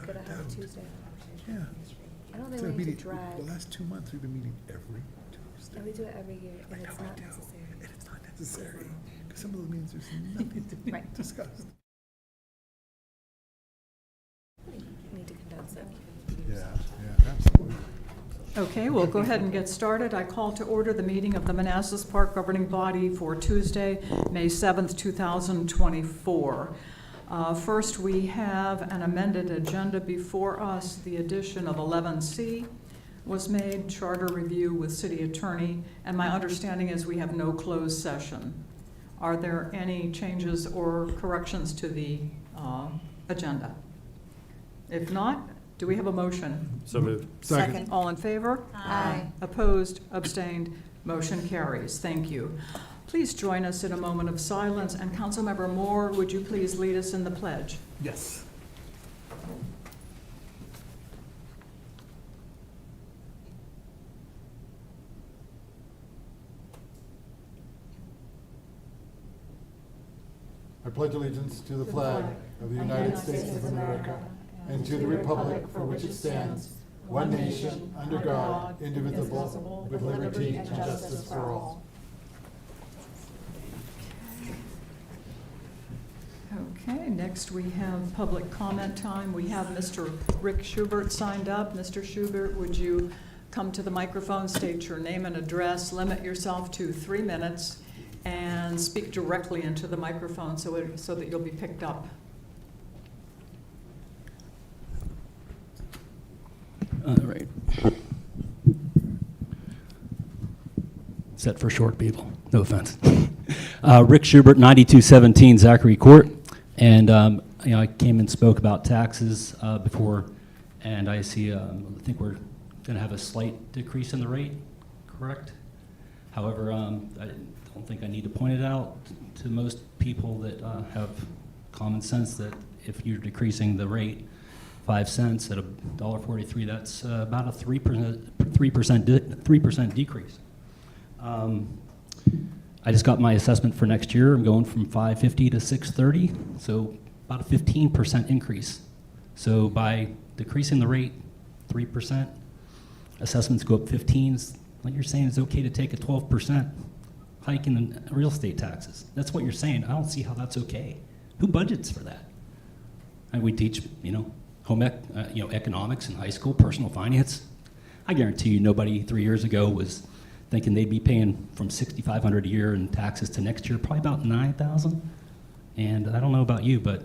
Could I have a Tuesday? Yeah. I don't think So we need meeting- to drag. The last 2 months, we've been meeting every Tuesday. And we do it every year, I and know it's we not do. necessary. And it's not necessary, because some of those meetings, there's nothing to be Right. discussed. We need to condense it. Yeah, absolutely. Okay, we'll go ahead and get started. I call to order the meeting of the Manassas Park Governing Body for Tuesday, May 7th, 2024. First, we have an amended agenda before us. The addition of 11C was made, charter review with city attorney, and my understanding is we have no closed session. Are there any changes or corrections to the agenda? If not, do we have a motion? So moved. Second. All in favor? Aye. Opposed, abstained, motion carries. Thank you. Please join us in a moment of silence, and Councilmember Moore, would you please lead us in the pledge? Yes. I pledge allegiance to the flag of the United States of America and to the republic for which it stands, one nation, under God, indivisible, with liberty and justice for all. Okay, next we have public comment time. We have Mr. Rick Schubert signed up. Mr. Schubert, would you come to the microphone, state your name and address, limit yourself to 3 minutes, and speak directly into the microphone so that you'll be picked up. All right. Set for short people, no offense. Rick Schubert, 9217 Zachary Court. And I came and spoke about taxes before, and I see, I think we're going to have a slight decrease in the rate, correct? However, I don't think I need to point it out to most people that have common sense that if you're decreasing the rate 5 cents at $1.43, that's about a 3% decrease. I just got my assessment for next year. I'm going from $550 to $630, so about a 15% increase. So by decreasing the rate 3%, assessments go up 15s. Like you're saying, it's okay to take a 12% hike in the real estate taxes. That's what you're saying. I don't see how that's okay. Who budgets for that? And we teach, home economics in high school, personal finance. I guarantee you nobody 3 years ago was thinking they'd be paying from $6,500 a year in taxes to next year, probably about $9,000. And I don't know about you, but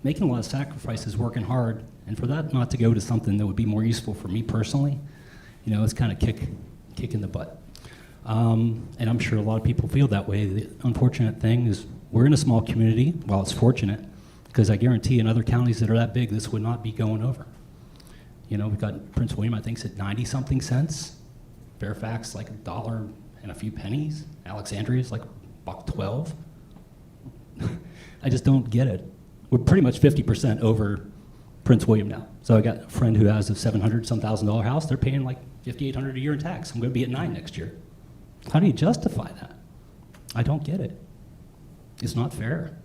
making a lot of sacrifices, working hard, and for that not to go to something that would be more useful for me personally, it's kind of kick in the butt. And I'm sure a lot of people feel that way. The unfortunate thing is we're in a small community. While it's fortunate, because I guarantee in other counties that are that big, this would not be going over. We've got Prince William, I think, is at 90-something cents. Fairfax, like $1 and a few pennies. Alexandria is like $1.12. I just don't get it. We're pretty much 50% over Prince William now. So I got a friend who has a $700-some-thousand house. They're paying like $5,800 a year in tax. I'm going to be at 9 next year. How do you justify that? I don't get it. It's not fair.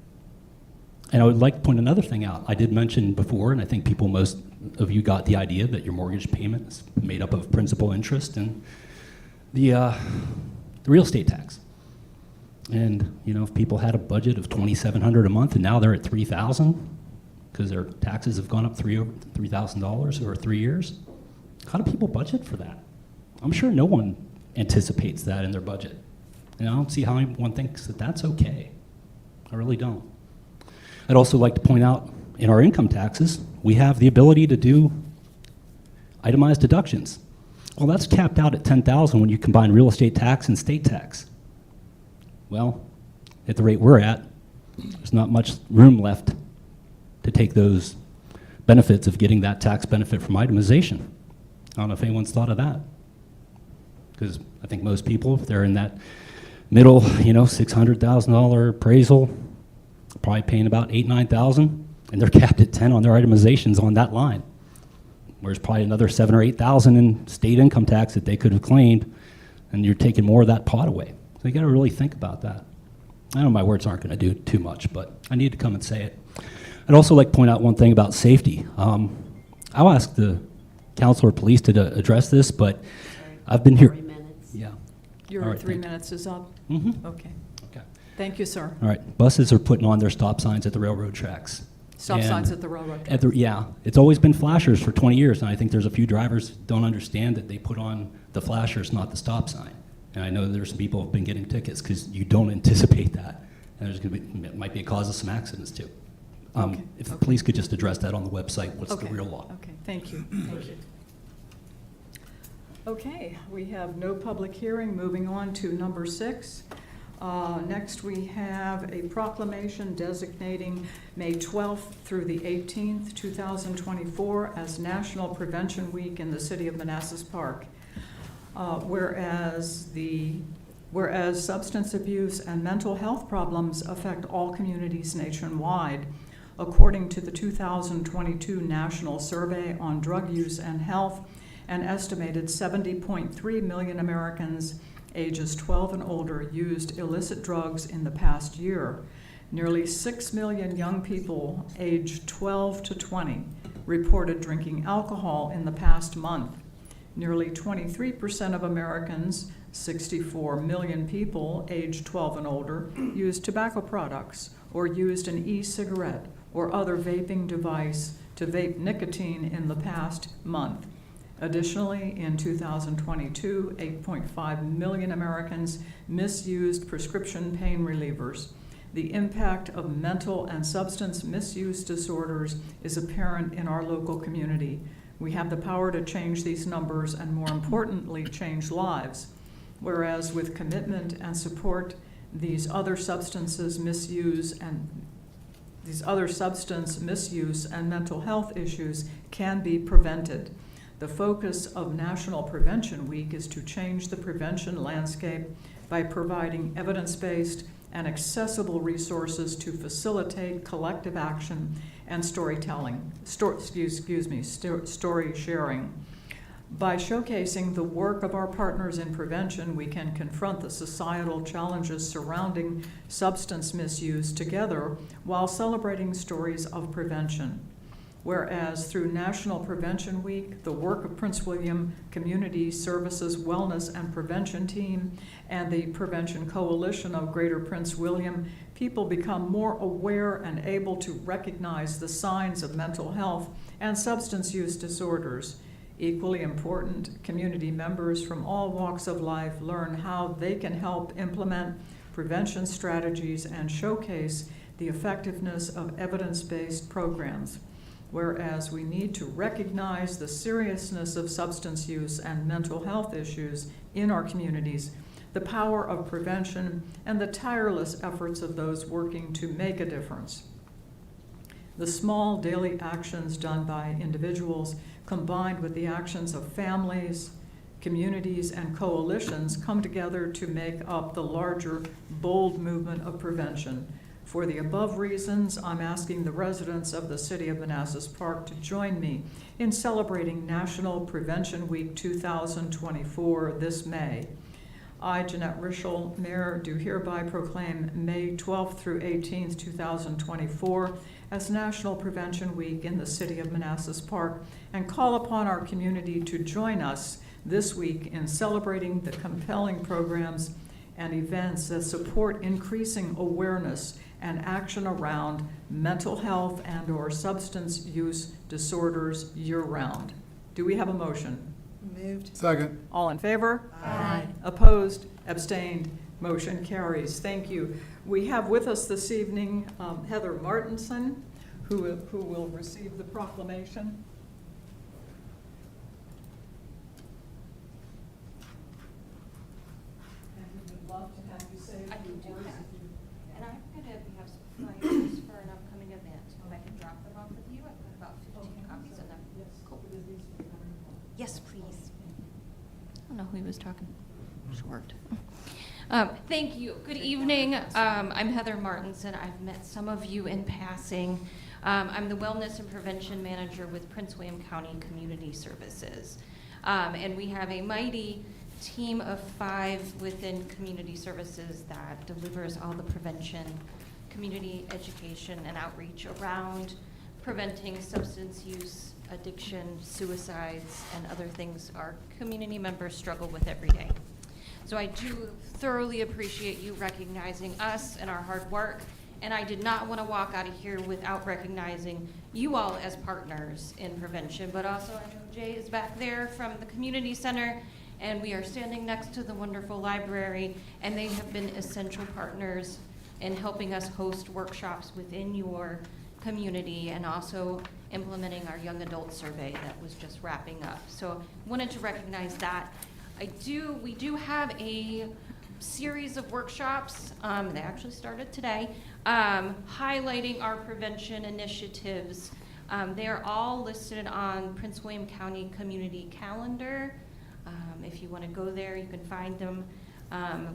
And I would like to point another thing out. I did mention before, and I think most of you got the idea that your mortgage payment is made up of principal, interest, and the real estate tax. And if people had a budget of $2,700 a month and now they're at $3,000 because their taxes have gone up $3,000 over 3 years, how do people budget for that? I'm sure no one anticipates that in their budget. And I don't see how anyone thinks that that's okay. I really don't. I'd also like to point out in our income taxes, we have the ability to do itemized deductions. Well, that's capped out at $10,000 when you combine real estate tax and state tax. Well, at the rate we're at, there's not much room left to take those benefits of getting that tax benefit from itemization. I don't know if anyone's thought of that. Because I think most people, if they're in that middle, $600,000 appraisal, probably paying about $8,000, $9,000, and they're capped at 10 on their itemizations on that line. Whereas probably another $7,000 or $8,000 in state income tax that they could have claimed, and you're taking more of that pot away. So you got to really think about that. I know my words aren't going to do too much, but I need to come and say it. I'd also like to point out one thing about safety. I'll ask the council or police to address this, but I've been here. 3 minutes. Yeah. Your All right, 3 thank you. minutes is up? Mm-hmm. Okay. Okay. Thank you, sir. All right. Buses are putting on their stop signs at the railroad tracks. Stop And signs at the railroad. yeah, it's always been flashers for 20 years, and I think there's a few drivers don't understand that they put on the flashers, not the stop sign. And I know there's some people who have been getting tickets because you don't anticipate that, and there's going to be it might be a cause of some accidents too. Okay, If the okay. police could just address that on the website, what's Okay, the real law? Okay, thank you, thank you. Okay, we have no public hearing. Moving on to number 6. Next, we have a proclamation designating May 12th through the 18th, 2024 as National Prevention Week in the city of Manassas Park. Whereas substance abuse and mental health problems affect all communities nationwide, according to the 2022 National Survey on Drug Use and Health, an estimated 70.3 million Americans ages 12 and older used illicit drugs in the past year. Nearly 6 million young people aged 12 to 20 reported drinking alcohol in the past month. Nearly 23% of Americans, 64 million people aged 12 and older, used tobacco products or used an e-cigarette or other vaping device to vape nicotine in the past month. Additionally, in 2022, 8.5 million Americans misused prescription pain relievers. The impact of mental and substance misuse disorders is apparent in our local community. We have the power to change these numbers and, more importantly, change lives. Whereas with commitment and support, these other substance misuse and mental health issues can be prevented. The focus of National Prevention Week is to change the prevention landscape by providing evidence-based and accessible resources to facilitate collective action and story sharing. By showcasing the work of our partners in prevention, we can confront the societal challenges surrounding substance misuse together while celebrating stories of prevention. Whereas through National Prevention Week, the work of Prince William Community Services Wellness and Prevention Team and the Prevention Coalition of Greater Prince William, people become more aware and able to recognize the signs of mental health and substance use disorders. Equally important, community members from all walks of life learn how they can help implement prevention strategies and showcase the effectiveness of evidence-based programs. Whereas we need to recognize the seriousness of substance use and mental health issues in our communities, the power of prevention, and the tireless efforts of those working to make a difference. The small daily actions done by individuals, combined with the actions of families, communities, and coalitions, come together to make up the larger, bold movement of prevention. For the above reasons, I'm asking the residents of the City of Manassas Park to join me in celebrating National Prevention Week 2024 this May. I, Jeanette Rischel, Mayor, do hereby proclaim May 12th through 18th, 2024 as National Prevention Week in the City of Manassas Park and call upon our community to join us this week in celebrating the compelling programs and events that support increasing awareness and action around mental health and/or substance use disorders year-round. Do we have a motion? Moved. Second. All in favor? Aye. Opposed? Abstained? Motion carries. Thank you. We have with us this evening Heather Martinsen, who will receive the proclamation. And we would love to have you say I a few can do words. that. And I'm going to have some flyers for an upcoming event. If I can drop them off with you, I've got about 15 copies of them. Yes. Cool. Because these are very important. Yes, please. I don't know who he was talking short. Thank you. Good evening. I'm Heather Martinsen. I've met some of you in passing. I'm the Wellness and Prevention Manager with Prince William County Community Services. And we have a mighty team of 5 within Community Services that delivers all the prevention community education and outreach around preventing substance use, addiction, suicides, and other things our community members struggle with every day. So I do thoroughly appreciate you recognizing us and our hard work, and I did not want to walk out of here without recognizing you all as partners in prevention, but also I know Jay is back there from the community center, and we are standing next to the wonderful library, and they have been essential partners in helping us host workshops within your community and also implementing our young adult survey that was just wrapping up. So wanted to recognize that. We do have a series of workshops, they actually started today, highlighting our prevention initiatives. They are all listed on Prince William County Community Calendar. If you want to go there, you can find them.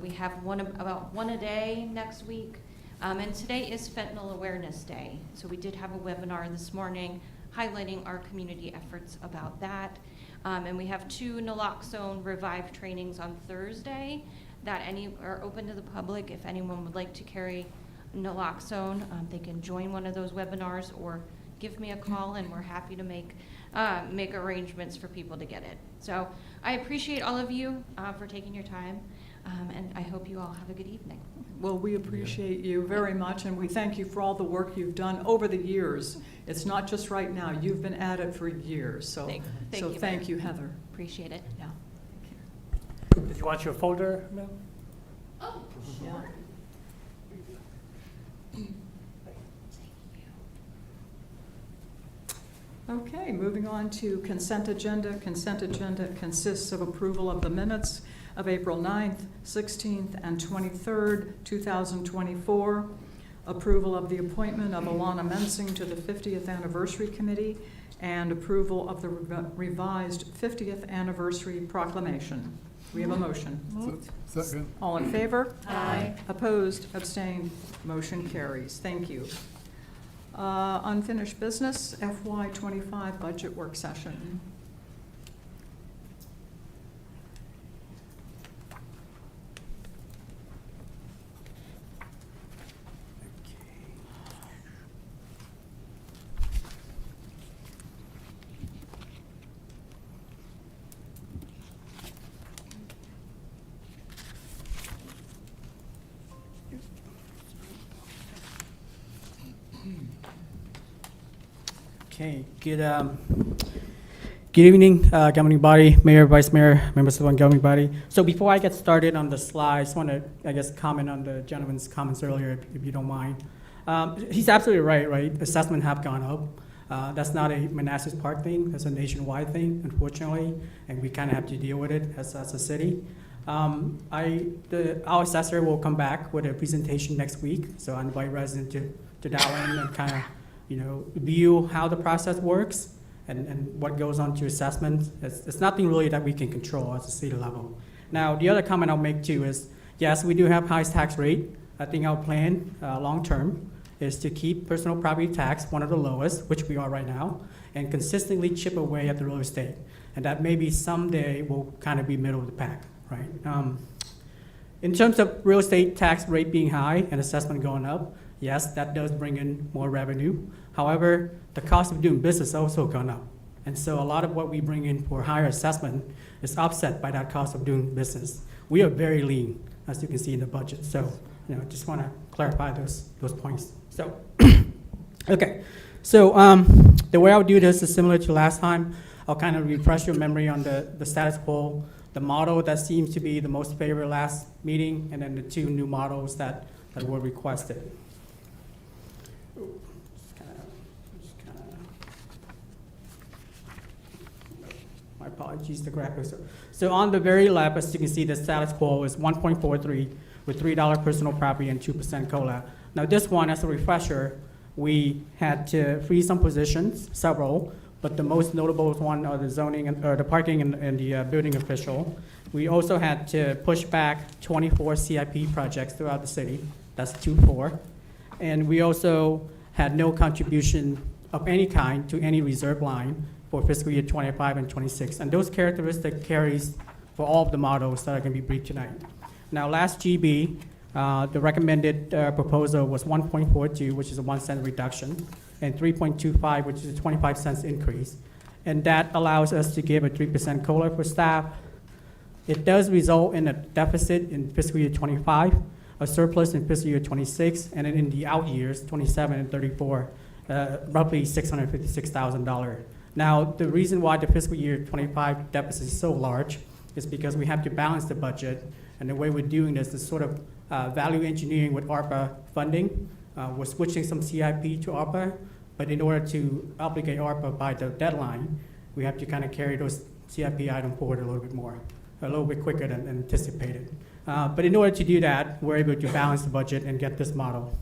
We have about one a day next week. And today is Fentanyl Awareness Day. So we did have a webinar this morning highlighting our community efforts about that. And we have 2 naloxone revive trainings on Thursday that are open to the public. If anyone would like to carry naloxone, they can join one of those webinars or give me a call, and we're happy to make arrangements for people to get it. So I appreciate all of you for taking your time, and I hope you all have a good evening. Well, we appreciate you very much, and we thank you for all the work you've done over the years. It's not just right now. You've been at it for years. So thank you, Heather. Appreciate it. Yeah. Did you want your folder, Mel? Oh, Yeah. Okay, moving on to consent agenda. Consent agenda consists of approval of the minutes of April 9th, 16th, and 23rd, 2024, approval of the appointment of Alanna Mensing to the 50th Anniversary Committee, and approval of the revised 50th Anniversary Proclamation. We have a motion. Second. All in favor? Aye. Opposed? Abstained? Motion carries. Thank you. Unfinished business, FY2025 Budget Work Session. Okay, good evening, governing body, mayor, vice mayor, members of the governing body. So before I get started on the slides, I just want to, comment on the gentleman's comments earlier, if you don't mind. He's absolutely right? Assessment have gone up. That's not a Manassas Park thing, that's a nationwide thing, unfortunately, and we kind of have to deal with it as a city. Our assessor will come back with a presentation next week, so I invite residents to dial in and kind of, view how the process works and what goes on to assessment. It's nothing really that we can control at the city level. Now, the other comment I'll make too is, yes, we do have highest tax rate. I think our plan, long term, is to keep personal property tax one of the lowest, which we are right now, and consistently chip away at the real estate. And that maybe someday will kind of be middle of the pack, right? In terms of real estate tax rate being high and assessment going up, yes, that does bring in more revenue. However, the cost of doing business also gone up. And so a lot of what we bring in for higher assessment is offset by that cost of doing business. We are very lean, as you can see in the budget. So, just want to clarify those points. So, okay. So the way I'll do this is similar to last time. I'll kind of refresh your memory on the status quo, the model that seems to be the most favored last meeting, and then the 2 new models that were requested. My apologies, the graphic. So on the very left, as you can see, the status quo is 1.43 with $3 personal property and 2% COLA. Now this one, as a refresher, we had to freeze some positions, several, but the most notable one are the zoning or the parking and the building official. We also had to push back 24 CIP projects throughout the city. That's 24. And we also had no contribution of any kind to any reserve line for fiscal year 25 and 26. And those characteristics carries for all of the models that are going to be briefed tonight. Now, last GB, The recommended proposal was 1.42, which is a 1 cent reduction, and 3.25, which is a 25 cents increase. And that allows us to give a 3% COLA for staff. It does result in a deficit in fiscal year 25, a surplus in fiscal year 26, and then in the out years, 27 and 34, roughly $656,000. Now, the reason why the fiscal year 25 deficit is so large is because we have to balance the budget, and the way we're doing this is sort of value engineering with ARPA funding. We're switching some CIP to ARPA, but in order to obligate ARPA by the deadline, we have to kind of carry those CIP items forward a little bit quicker than anticipated. But in order to do that, we're able to balance the budget and get this model.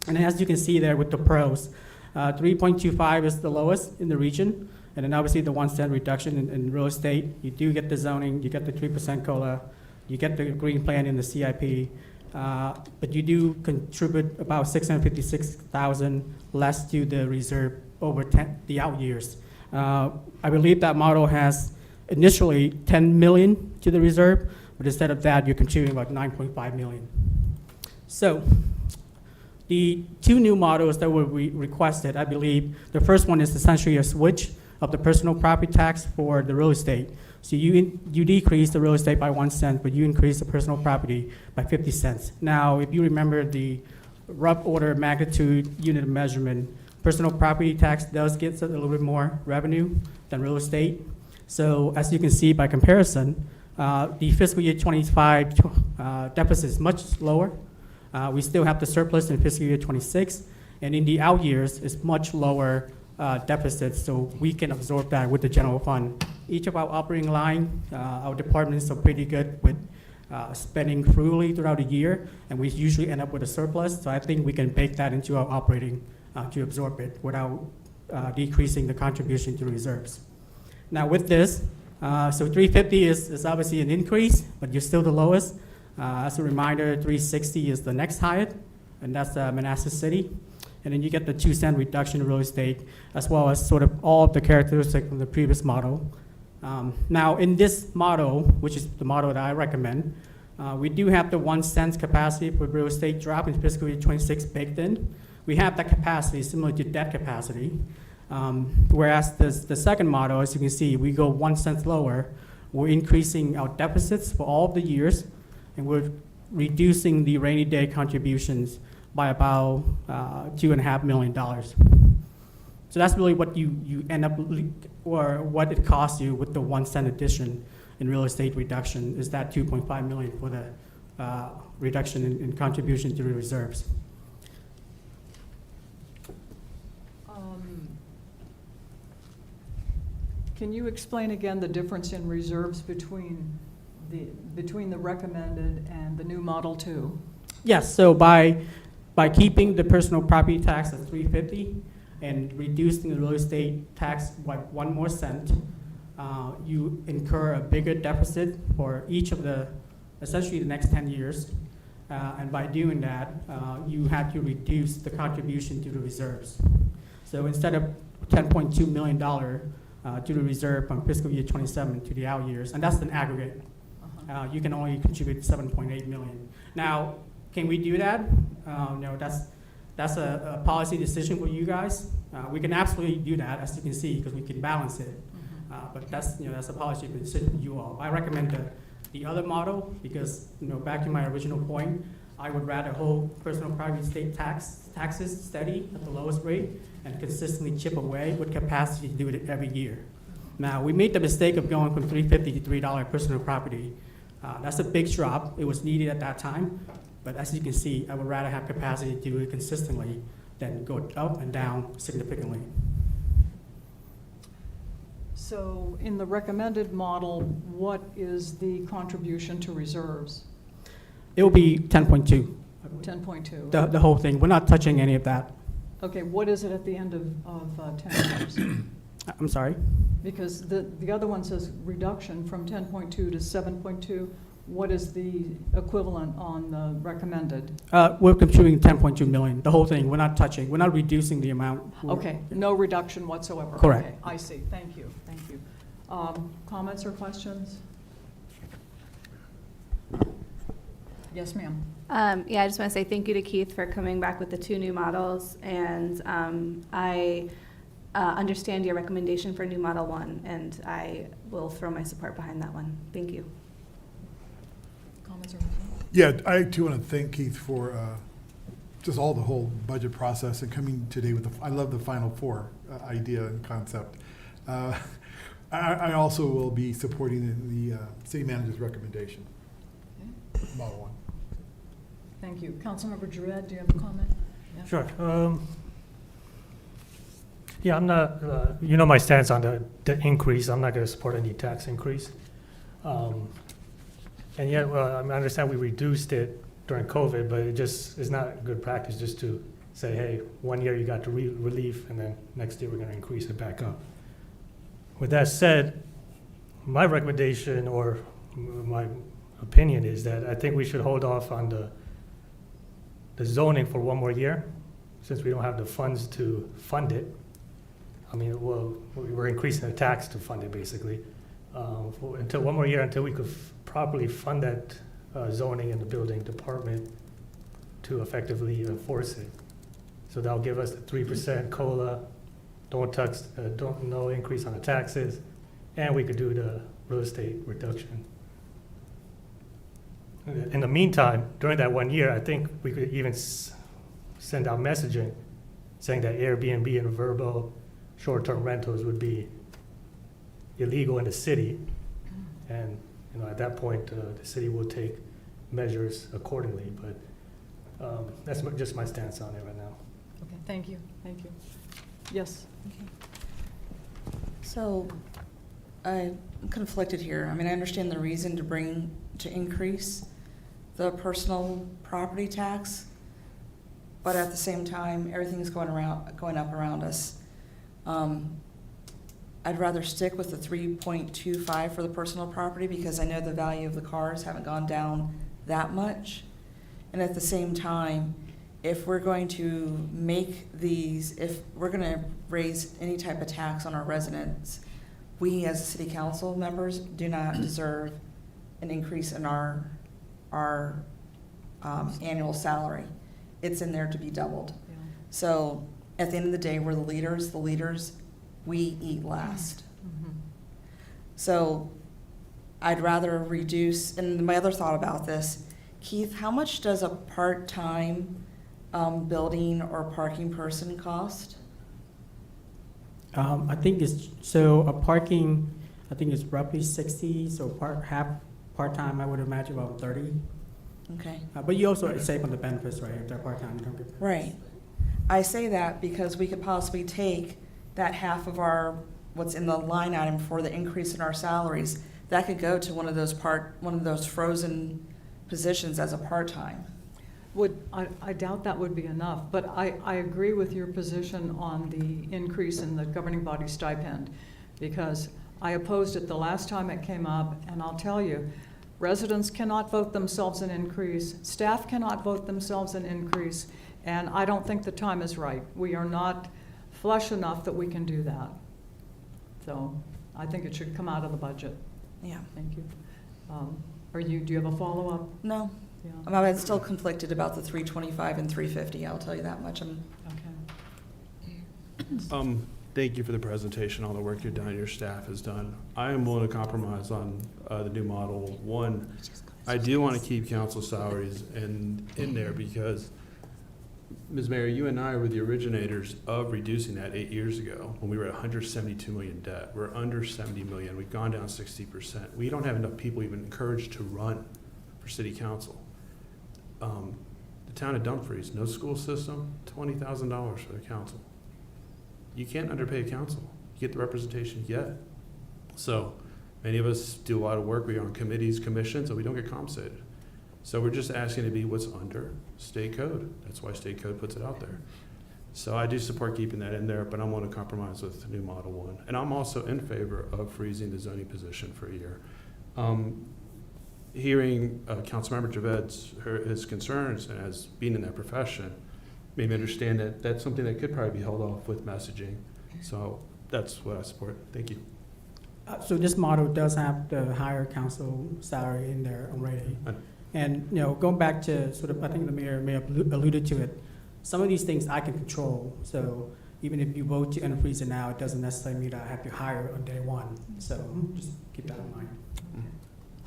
And as you can see there with the pros, 3.25 is the lowest in the region, and then obviously the 1 cent reduction in real estate. You do get the zoning, you get the 3% COLA, you get the green plan in the CIP, but you do contribute about $656,000 less to the reserve over the out years. I believe that model has initially $10 million to the reserve, but instead of that, you're contributing about $9.5 million. So the two new models that were requested, I believe, the first one is essentially a switch of the personal property tax for the real estate. So you decrease the real estate by 1 cent, but you increase the personal property by 50 cents. Now, if you remember the rough order of magnitude unit of measurement, personal property tax does get a little bit more revenue than real estate. So as you can see by comparison, the fiscal year 25 deficit is much lower. We still have the surplus in fiscal year 26, and in the out years, it's much lower deficits, so we can absorb that with the general fund. Each of our operating line, our departments are pretty good with spending frugally throughout the year, and we usually end up with a surplus, so I think we can bake that into our operating to absorb it without decreasing the contribution to reserves. Now with this, so 350 is obviously an increase, but you're still the lowest. As a reminder, 360 is the next highest, and that's Manassas City. And then you get the 2 cent reduction in real estate, as well as sort of all of the characteristics from the previous model. Now in this model, which is the model that I recommend, we do have the 1 cent capacity for real estate drop in fiscal year 26 baked in. We have that capacity similar to debt capacity. Whereas the second model, as you can see, we go 1 cent lower. We're increasing our deficits for all of the years, and we're reducing the rainy day contributions by about $2.5 million. So that's really what you end up, or what it costs you with the 1 cent addition in real estate reduction, is that $2.5 million for the reduction in contribution to the reserves. Can you explain again the difference in reserves between the recommended and the new Model 2? Yes, so by keeping the personal property tax at $350 and reducing the real estate tax by 1 more cent, you incur a bigger deficit for each of essentially the next 10 years. And by doing that, you have to reduce the contribution to the reserves. So instead of $10.2 million to the reserve from fiscal year 27 to the out years, and that's an aggregate, you can only contribute $7.8 million. Now, can we do that? No, that's a policy decision for you guys. We can absolutely do that, as you can see, because we can balance it. But that's a policy decision for you all. I recommend the other model because, back to my original point, I would rather hold personal property state taxes steady at the lowest rate and consistently chip away with capacity to do it every year. Now, we made the mistake of going from $350 to $3 personal property. That's a big drop. It was needed at that time. But as you can see, I would rather have capacity to do it consistently than go up and down significantly. So in the recommended model, what is the contribution to reserves? It will be 10.2. 10.2. The whole thing. We're not touching any of that. Okay, what is it at the end of 10 years? I'm sorry? Because the other one says reduction from 10.2 to 7.2. What is the equivalent on the recommended? We're contributing 10.2 million, the whole thing. We're not touching. We're not reducing the amount. Okay, no reduction whatsoever. Correct. Okay, I see. Thank you. Thank you. Comments or questions? Yes, ma'am. Yeah, I just want to say thank you to Keith for coming back with the 2 new models, and I understand your recommendation for new model 1, and I will throw my support behind that one. Thank you. Comments or? Yeah, I too want to thank Keith for just all the whole budget process and coming today with I love the Final Four idea and concept. I also will be supporting the city manager's recommendation, Model 1. Thank you. Councilmember Dred, do you have a comment? Yeah. Sure. Yeah, I'm not, you know my stance on the increase. I'm not going to support any tax increase. And yet, I understand we reduced it during COVID, but it just is not good practice just to say, hey, 1 year you got the relief, and then next year we're going to increase it back up. With that said, my recommendation or my opinion is that I think we should hold off on the zoning for 1 more year, since we don't have the funds to fund it. I mean, well, we're increasing the tax to fund it, basically. Until 1 more year, until we could properly fund that zoning in the building department to effectively enforce it. So that'll give us the 3% COLA, no increase on the taxes, and we could do the real estate reduction. In the meantime, during that 1 year, I think we could even send out messaging saying that Airbnb and verbal short-term rentals would be illegal in the city, and at that point the city will take measures accordingly. But that's just my stance on it right now. Okay, thank you. Thank you. Yes. So I'm conflicted here. I mean, I understand the reason to increase the personal property tax, but at the same time, everything's going up around us. I'd rather stick with the 3.25 for the personal property because I know the value of the cars haven't gone down that much. And at the same time, if we're going to if we're going to raise any type of tax on our residents, we as city council members do not deserve an increase in our annual salary. It's in there to be doubled. Yeah. So at the end of the day, we're the leaders, we eat last. Mm-hmm. So I'd rather reduce, and my other thought about this, Keith, how much does a part-time building or parking person cost? I think a parking, I think it's roughly 60, so half part-time, I would imagine about 30. Okay. But you also save on the benefits, right? If they're part-time, you don't get benefits. Right. I say that because we could possibly take that half of what's in the line item for the increase in our salaries, that could go to one of those frozen positions as a part-time. I doubt that would be enough, but I agree with your position on the increase in the governing body stipend, because I opposed it the last time it came up, and I'll tell you, residents cannot vote themselves an increase, staff cannot vote themselves an increase, and I don't think the time is right. We are not flush enough that we can do that. So I think it should come out of the budget. Yeah. Thank you. Do you have a follow-up? No. Yeah. I'm still conflicted about the 325 and 350. I'll tell you that much. Okay. Thank you for the presentation, all the work you've done, your staff has done. I am willing to compromise on the new model. One, I do want to keep council salaries in there because, Ms. Mayor, you and I were the originators of reducing that 8 years ago when we were at 172 million debt. We're under 70 million. We've gone down 60%. We don't have enough people even encouraged to run for city council. The town of Dumfries, no school system, $20,000 for the council. You can't underpay a council. You get the representation you get. So many of us do a lot of work. We're on committees, commissions, and we don't get compensated. So we're just asking to be what's under state code. That's why state code puts it out there. So I do support keeping that in there, but I want to compromise with the new Model 1. And I'm also in favor of freezing the zoning position for a year. Hearing Councilmember Javed's his concerns and as being in that profession made me understand that that's something that could probably be held off with messaging. So that's what I support. Thank you. So this model does have the higher council salary in there already. And, going back to sort of, I think the mayor may have alluded to it, some of these things I can control. So even if you vote to unfreeze it now, it doesn't necessarily mean that I have to hire on day one. So just keep that in mind.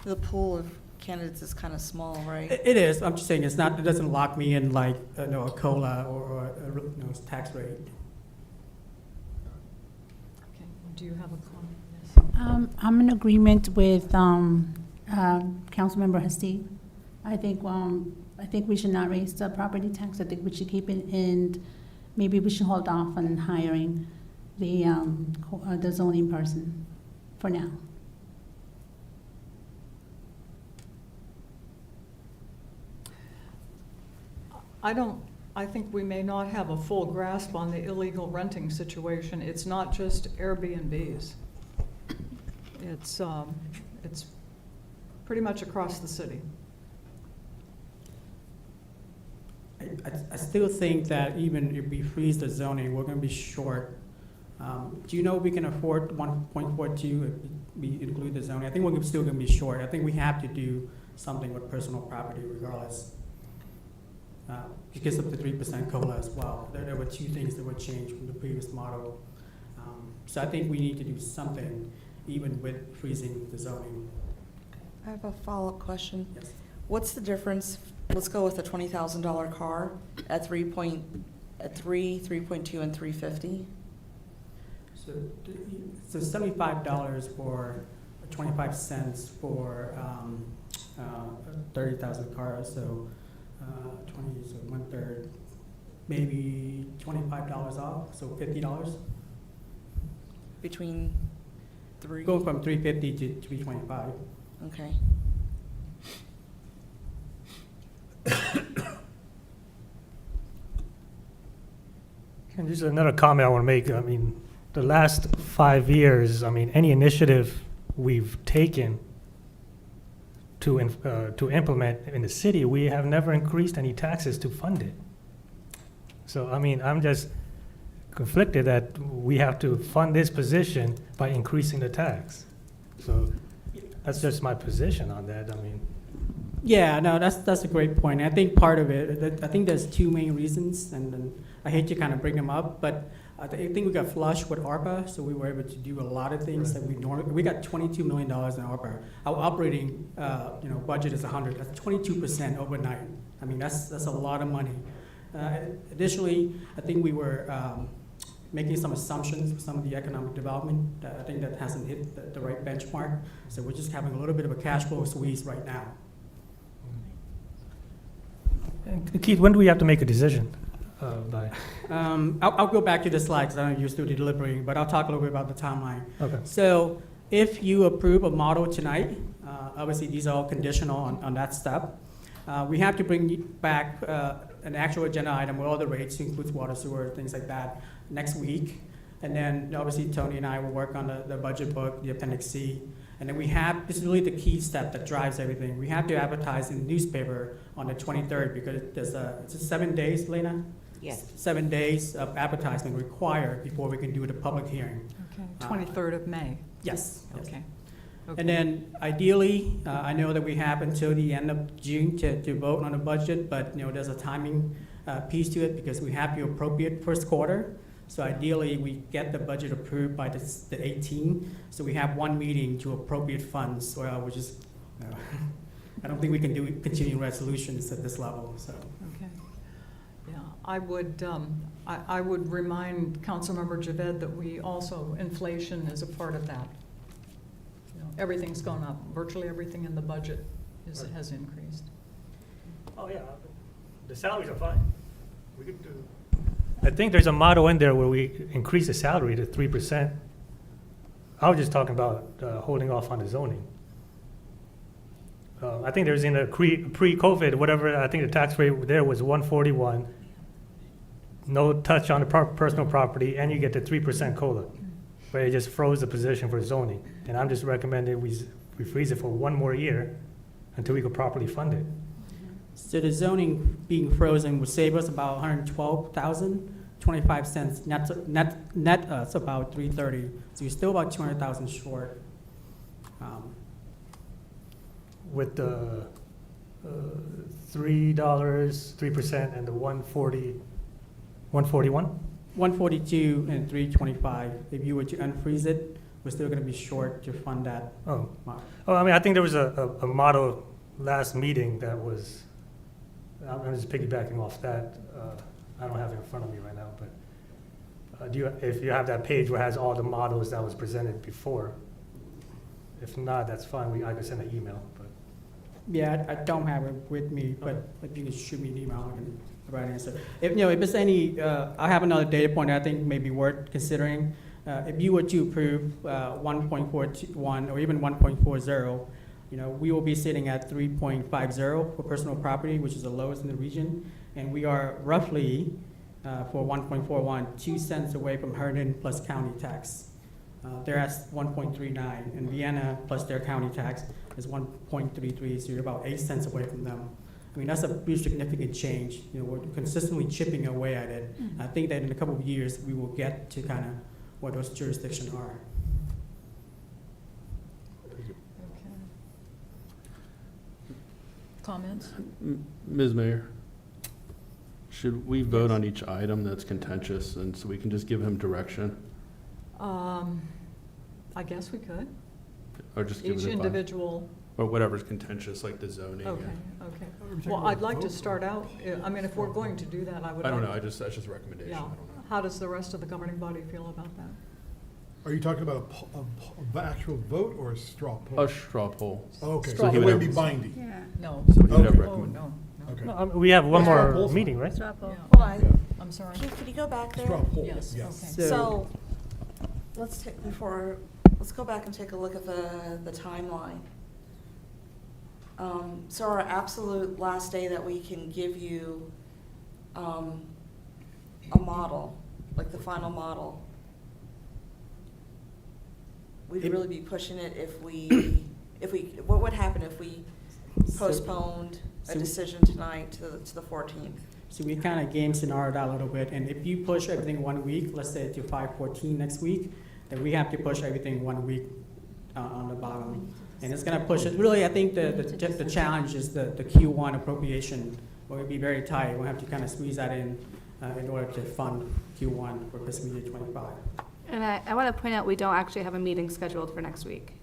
The pool of candidates is kind of small, right? It is. I'm just saying it doesn't lock me in like, a COLA or a tax rate. Okay, do you have a comment? Yes. I'm in agreement with Councilmember Hasib. I think we should not raise the property tax. I think we should keep it, and maybe we should hold off on hiring the zoning person for now. I think we may not have a full grasp on the illegal renting situation. It's not just Airbnbs. It's pretty much across the city. I still think that even if we freeze the zoning, we're going to be short. Do you know if we can afford 1.42 if we include the zoning? I think we're still going to be short. I think we have to do something with personal property regardless. Because of the 3% COLA as well. There were two things that were changed from the previous model. So I think we need to do something even with freezing the zoning. I have a follow-up question. Yes. What's the difference? Let's go with a $20,000 car at 3.2, and 350. So $75 for 25 cents for 30,000 cars. So 20, so 1/3, maybe $25 off. So $50. Between three. Go from 350 to 325. Okay. And just another comment I want to make. I mean, the last 5 years, I mean, any initiative we've taken to implement in the city, we have never increased any taxes to fund it. So, I mean, I'm just conflicted that we have to fund this position by increasing the tax. So that's just my position on that. I mean, Yeah, no, that's a great point. I think part of it, I think there's two main reasons, and I hate to kind of bring them up, but I think we got flush with ARPA, so we were able to do a lot of things that we got $22 million in ARPA. Our operating, budget is 100. That's 22% overnight. I mean, that's a lot of money. Additionally, I think we were making some assumptions for some of the economic development. I think that hasn't hit the right benchmark, so we're just having a little bit of a cash flow squeeze right now. and Keith, when do we have to make a decision? By? I'll go back to the slide because I know you're still deliberating, but I'll talk a little bit about the timeline. Okay. So if you approve a model tonight, obviously these are all conditional on that step. We have to bring back an actual agenda item with all the rates, includes water, sewer, things like that, next week. And then obviously Tony and I will work on the budget book, the Appendix C. And then this is really the key step that drives everything. We have to advertise in the newspaper on the 23rd because it's 7 days, Lena? Yes. 7 days of advertisement required before we can do the public hearing. Okay, 23rd of May. Yes. Okay. And then ideally, I know that we have until the end of June to vote on the budget, but there's a timing piece to it because we have to appropriate first quarter. So ideally, we get the budget approved by the 18th. So we have one meeting to appropriate funds, which is, I don't think we can do continuing resolutions at this level. So. Okay. Yeah, I would remind Councilmember Javed that inflation is a part of that. Everything's gone up. Virtually everything in the budget has increased. Oh, yeah. The salaries are fine. We could do. I think there's a model in there where we increase the salary to 3%. I was just talking about holding off on the zoning. I think there's in the pre-COVID, whatever, I think the tax rate there was 141. No touch on the personal property, and you get the 3% COLA. But it just froze the position for zoning. And I'm just recommending we freeze it for 1 more year until we could properly fund it. So the zoning being frozen would save us about $112,000, 25 cents. Net us about $330. So you're still about $200,000 short. With the $3, 3%, and the 141? 142 and 325. If you were to unfreeze it, we're still going to be short to fund that. Oh. model. Oh, I mean, I think there was a model last meeting that was, I'm just piggybacking off that. I don't have it in front of me right now, but if you have that page where it has all the models that was presented before, if not, that's fine. I could send an email, but. Yeah, I don't have it with me, but if you can shoot me an email, I can provide an answer. If there's any, I have another data point that I think may be worth considering. If you were to approve 1.41 or even 1.40, we will be sitting at 3.50 for personal property, which is the lowest in the region, and we are roughly for 1.41, 2 cents away from Herndon plus county tax. They're at 1.39, and Vienna plus their county tax is 1.33, so you're about 8 cents away from them. I mean, that's a pretty significant change. We're consistently chipping away at it. I think that in a couple of years, we will get to kind of what those jurisdictions are. Comments? Ms. Mayor, should we vote on each item that's contentious, and so we can just give him direction? I guess we could. Or just give Each it a individual, or whatever's contentious, like the zoning? okay, and- okay. Are we talking Well, about I'd like to vote? start out, I mean, if we're going to do that, I would. I don't like- know, that's just a recommendation, I Yeah. don't know. How does the rest of the governing body feel about that? Are you talking about a actual vote or a straw poll? A straw poll. Okay, Straw so he it would wouldn't have- be binding. Yeah. No. So he would have Okay. Oh, recommend. no, no. Okay. No, we have one Straw more poll's meeting, fine. right? Straw poll. Yeah. Hold on. Yeah. I'm sorry. Keith, could you go back there? Straw poll, Yes, yes. okay. So, let's go back and take a look at the timeline. So our absolute last day that we can give you a model, like the final model, we'd really be pushing it if we, what would happen if we postponed a So- decision tonight to the 14th? So we kind of game scenario that a little bit, and if you push everything 1 week, let's say to 5/14 next week, then we have to push everything 1 week on the bottom. And it's gonna push it, really, I think the challenge is the Q1 appropriation will be very tight. We'll have to kind of squeeze that in order to fund Q1 for fiscal year 25. And I want to point out, we don't actually have a meeting scheduled for next week.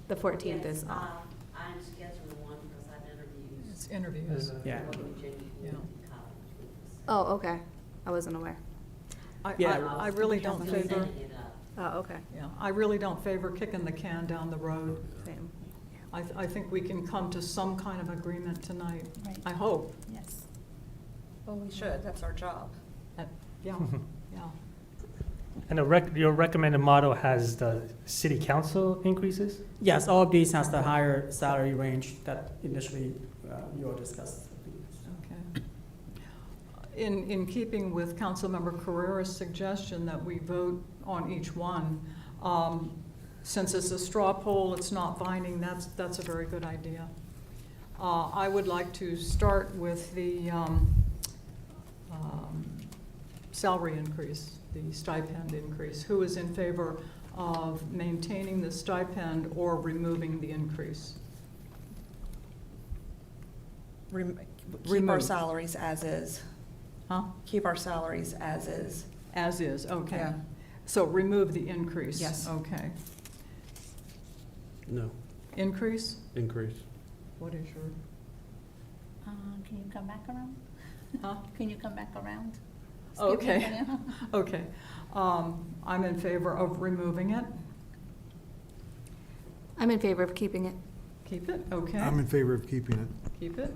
The 14th is off. I'm scheduling one because I've interviewed. It's interviews. Yeah. Yeah. Oh, okay. I wasn't aware. I really don't favor, Oh, okay. yeah, I really don't favor kicking the can down the road. Same. I think we can come to some kind of agreement tonight. Right. I hope. Yes. Well, we should, that's our job. Yeah, yeah. And your recommended model has the city council increases? Yes, all of these has the higher salary range that initially you all discussed. Okay. In keeping with Councilmember Carrera's suggestion that we vote on each one, since it's a straw poll, it's not binding, that's a very good idea. I would like to start with the salary increase, the stipend increase. Who is in favor of maintaining the stipend or removing the increase? Keep our Remove. salaries as is. Huh? Keep our salaries as is. As is, okay. Yeah. So remove the increase? Yes. Okay. No, Increase? increase. What is your, Can you come back around? huh? Can you come back around? Okay. Skip it. Okay. I'm in favor of removing it. I'm in favor of keeping it. Keep it, okay. I'm in favor of keeping it. Keep it.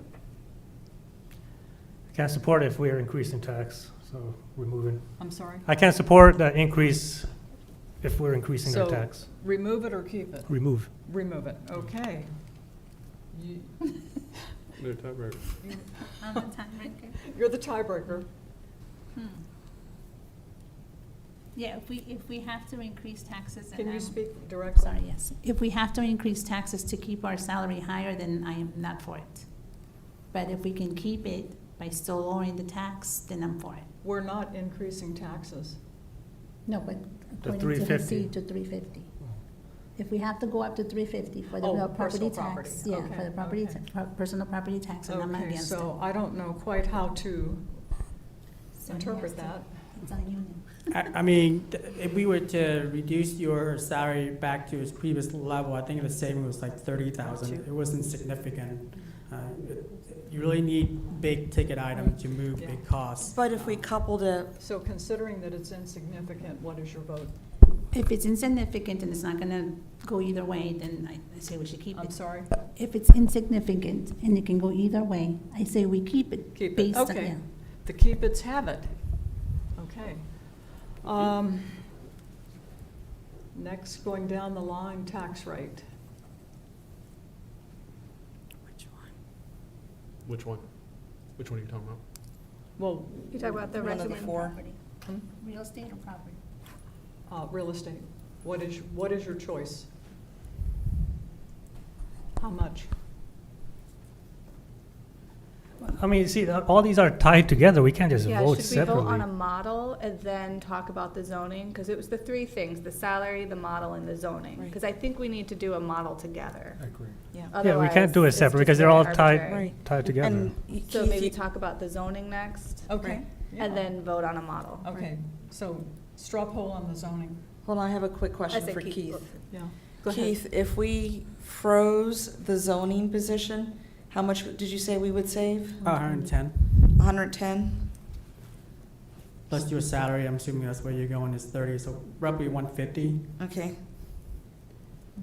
I can't support it if we're increasing tax, so we're moving. I'm sorry. I can't support the increase if we're increasing our So- tax. Remove it or keep it? Remove. Remove it, okay. You- No tiebreaker. I'm the tiebreaker. You're the tiebreaker. Yeah, if we have to increase taxes. Can and you I'm- speak directly? Sorry, yes. If we have to increase taxes to keep our salary higher, then I am not for it. But if we can keep it by still lowering the tax, then I'm for it. We're not increasing taxes. No, but The according to the 350. to 350. If we have to go up to 350 for the Oh, real property personal property. tax, yeah, Okay, for the property, okay. personal property tax, and I'm Okay, against it. so I don't know quite how to So interpret yes, that. It's on union. I mean, if we were to reduce your salary back to its previous level, I think the saving was like 30,000. It wasn't significant. You really need big ticket items to move Yeah. big costs. But if we coupled it, So considering that it's insignificant, what is your vote? If it's insignificant and it's not gonna go either way, then I say we should keep I'm it. sorry? If it's insignificant and it can go either way, I say we keep it. Keep it, based on- okay. yeah. The keep its have it. Okay. Next, going down the line, tax rate. Which one? Which one are you talking about? Well, You talk about the One of the resident four. property. Real estate or property? real estate. What is your choice? How much? I mean, see, all these are tied together. We can't just Yeah, vote should we vote on a separately. model and then talk about the zoning? Because it was the three things, the salary, the model, and the zoning. Right. Because I think we need to do a model together. I agree. yeah. Yeah, we can't do Otherwise, it it's separate just because they're very all tied, arbitrary. tied together. And So Keith, maybe you- talk about the zoning next, Okay. and then vote on a model. Okay, so straw poll on the zoning. hold on, I have a quick I question say for Keith. Yeah, go ahead. Keith, if we froze the zoning position, how much did you say we would save? 110 110? plus your salary. I'm assuming that's where you're going is 30, so roughly 150. Okay,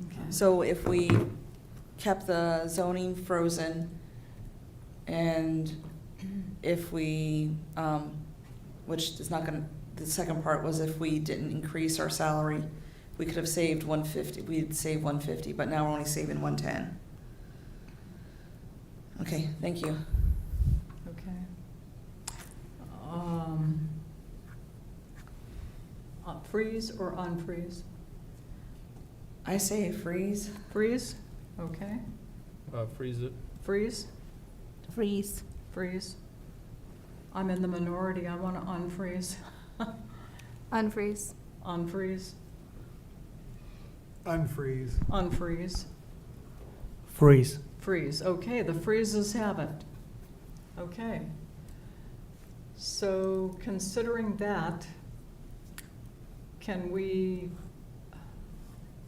Okay. so if we kept the zoning frozen, and if we, which is not gonna, the second part was if we didn't increase our salary, we could have saved 150, we'd save 150, but now we're only saving 110. Okay, thank you. Okay. Freeze or unfreeze? I say freeze. Freeze, okay. Freeze it. Freeze, Freeze. freeze. I'm in the minority, I want to unfreeze. Unfreeze. Unfreeze, Unfreeze. unfreeze, Freeze. freeze. Okay, the freezes have it. Okay. So considering that, can we,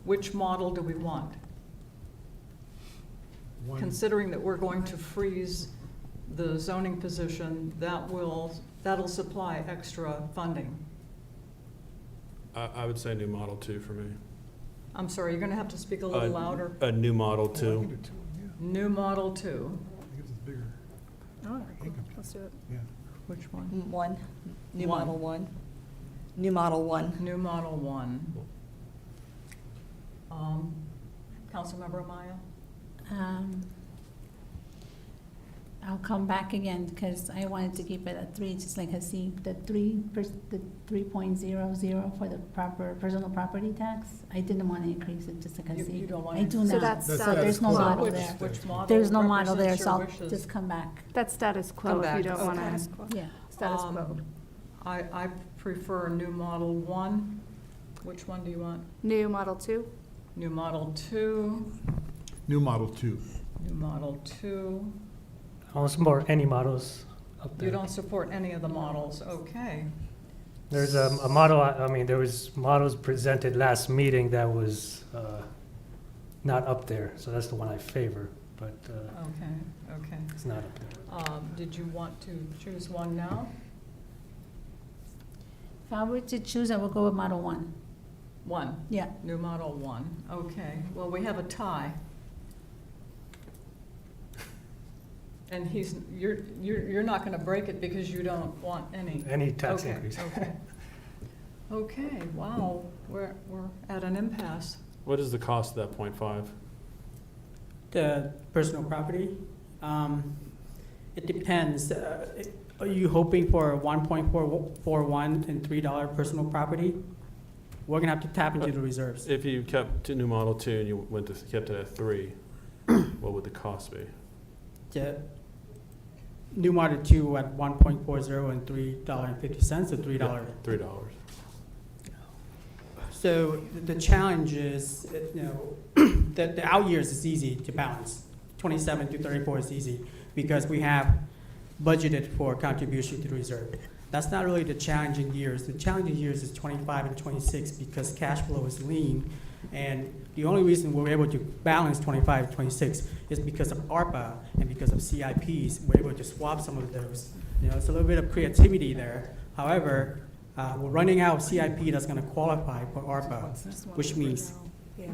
which model do we want? One, Considering that we're going to freeze the zoning position, that'll supply extra funding. I would say new model 2 for me. I'm sorry, you're gonna have to speak a little louder. A new model oh, I 2. can do two, yeah. New Model 2, I think it's bigger. Oh, Think of- let's do it. Yeah. which one? One. New One. model 1. New model 1. New Model 1. Councilmember Amaya? I'll come back again because I wanted to keep it at 3, just like Hasib. The 3.00 for the proper personal property tax. I didn't want to increase it, just like Hasib. You don't want I to- do So not. that's So status there's no quo. model Which- there. Which model There's no model there, represents so your I'll wishes? just come back. That's status Come quo if back. you don't want Okay. to. Yeah. Status quo. I prefer New Model 1. Which one do you want? New model 2. New Model 2, New Model 2. New Model 2. I don't support any models up there. You don't support any of the models, okay. There's a model, I mean, there was models presented last meeting that was not up there, so that's the one I favor, but Okay. it's not up there. Did you want to choose one now? If I were to choose, I would go with Model 1. 1, Yeah. New Model 1, okay. Well, we have a tie. And you're not gonna break it because you don't want any. Any tax Okay, increase. Okay. Okay, wow, we're at an impasse. What is the cost of that 0.5? The personal property, it depends. Are you hoping for 1.41 and $3 personal property? We're gonna have to tap into the reserves. If you kept to new model 2 and you kept it at 3, what would the cost be? The new Model 2 at 1.40 and $3.50, or $3. $3. So the challenge is, the out years is easy to balance. 27 to 34 is easy because we have budgeted for contribution to the reserve. That's not really the challenging years. The challenging years is 25 and 26 because cash flow is lean. And the only reason we're able to balance 25 and 26 is because of ARPA and because of CIPs. We're able to swap some of those. It's a little bit of creativity there. However, we're running out of CIP that's going to qualify for ARPA, which means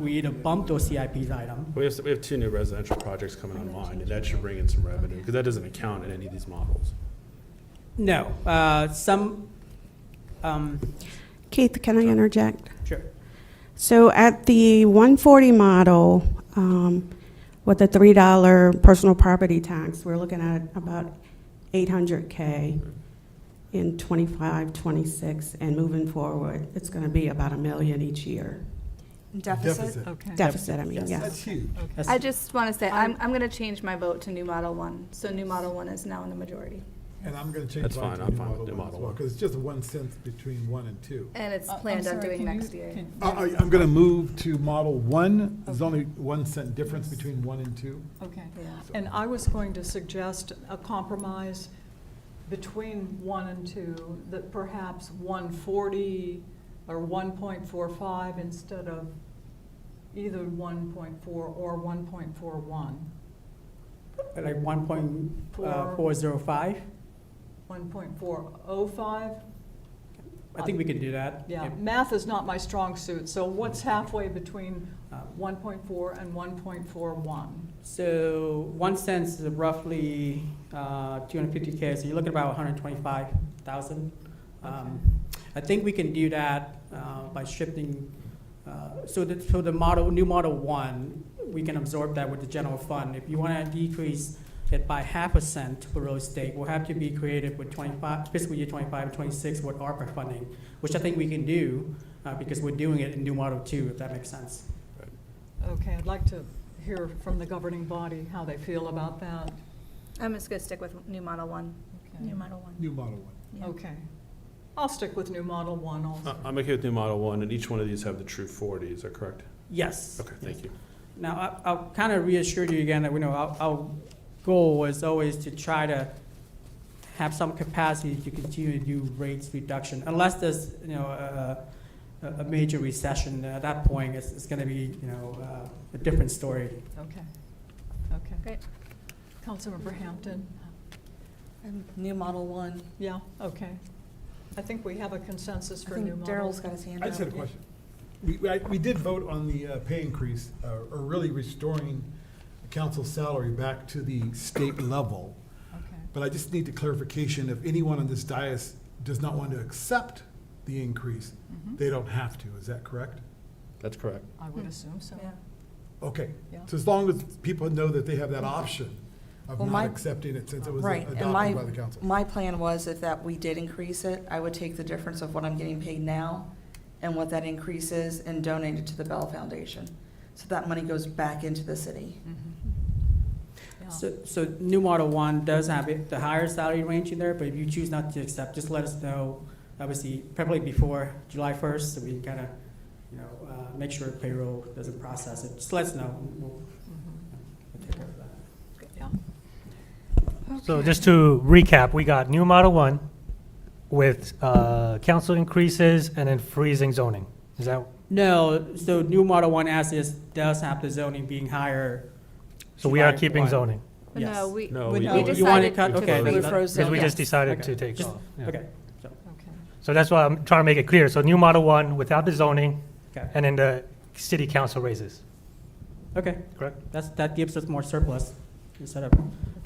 we either bump those CIPs item. We have 2 new residential projects coming online, and that should bring in some revenue, because that doesn't account in any of these models. No, Keith, can I interject? Sure. So at the 140 model, with the $3 personal property tax, we're looking at about $800K in 25, 26, and moving forward, it's going to be about $1 million each year. Deficit? Okay. Deficit, I mean, Yes. yes. That's huge. That's- I just want to say, I'm going to change my vote to new Model 1. So new Model 1 is now in the majority. And I'm going to change That's mine fine, to I'm new fine with model new one as model well, one. because it's just 1 cent between 1 and 2. And it's I'm planned on sorry, doing can you- next year. can- I'm going to move to model 1. There's only 1 cent difference between 1 and 2. Okay. Yeah. And I was going to suggest a compromise between 1 and 2, that perhaps 140 or 1.45 instead of either 1.4 or 1.41. Like 1.405. 1.405? I think we can do that. Yeah, math is not my strong suit, so what's halfway between Uh, 1.4 and 1.41? So 1 cent is roughly 250K, so you're looking at about 125,000. I think we can do that by shifting. So the new model 1, we can absorb that with the general fund. If you want to decrease it by 0.5 cent for real estate, we'll have to be creative with fiscal year 25 and 26 with ARPA funding, which I think we can do because we're doing it in new model 2, if that makes sense. Okay, I'd like to hear from the governing body how they feel about that. I'm just going to stick with new Model 1. Okay. New Model 1. New model 1. Yeah. Okay. I'll stick with new model 1 also. I'm okay with new model 1, and each one of these have the true 40, is that correct? Yes. Okay, thank you. Now, I'll kind of reassure you again that our goal is always to try to have some capacity to continue to do rates reduction, unless there's a major recession. At that point, it's going to be a different story. Okay. Okay. Great. Councilmember Hampton? New Model 1. Yeah, okay. I think we have a consensus I for think new model. Daryl's got his hand I up. just had a question. We did vote on the pay increase, or really restoring the council's salary back to the state level. Okay. But I just need the clarification, if anyone on this dais does not want to accept the increase, Mhm. they don't have to, is that correct? That's correct. I would assume so. Yeah. Okay, Yeah. so as long as people know that they have that option of Well, not my- accepting it since it was Right, and adopted by the council. my plan was if that we did increase it, I would take the difference of what I'm getting paid now and what that increase is and donate it to the Bell Foundation. So that money goes back into the city. Yeah. So new model 1 does have the higher salary range in there, but if you choose not to accept, just let us know. Obviously, probably before July 1st, so we can kind of, make sure payroll doesn't process it. Just let us know. We'll take care of that. Yeah. So just to recap, we got new Model 1 with council increases and then freezing zoning. Is that, No, so new model 1 as is does have the zoning being higher. so we are July keeping 1. zoning? But Yes. no, we No, we we- You want to decided cut? to Okay, we then froze Because we zoning. just decided Okay. to take Just- off. Yeah. Okay, so, Okay. So that's why I'm trying to make it clear. So new Model 1 without the zoning okay, and then the city council raises, okay. correct? That gives us more surplus instead of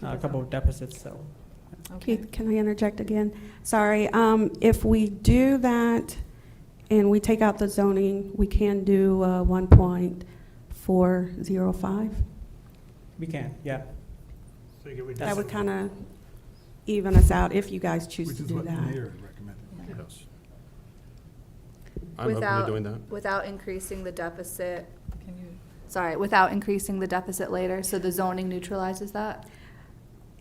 a couple of deficits, so. Okay. Keith, can I interject again? Sorry, if we do that and we take out the zoning, we can do 1.405? We can, yeah. So you get rid of That would the- kind of even us out if you guys choose Which to is do what the that. mayor recommended. Yes. I'm open to doing that. Without increasing the deficit, Can you, without increasing the deficit later, so the zoning neutralizes that?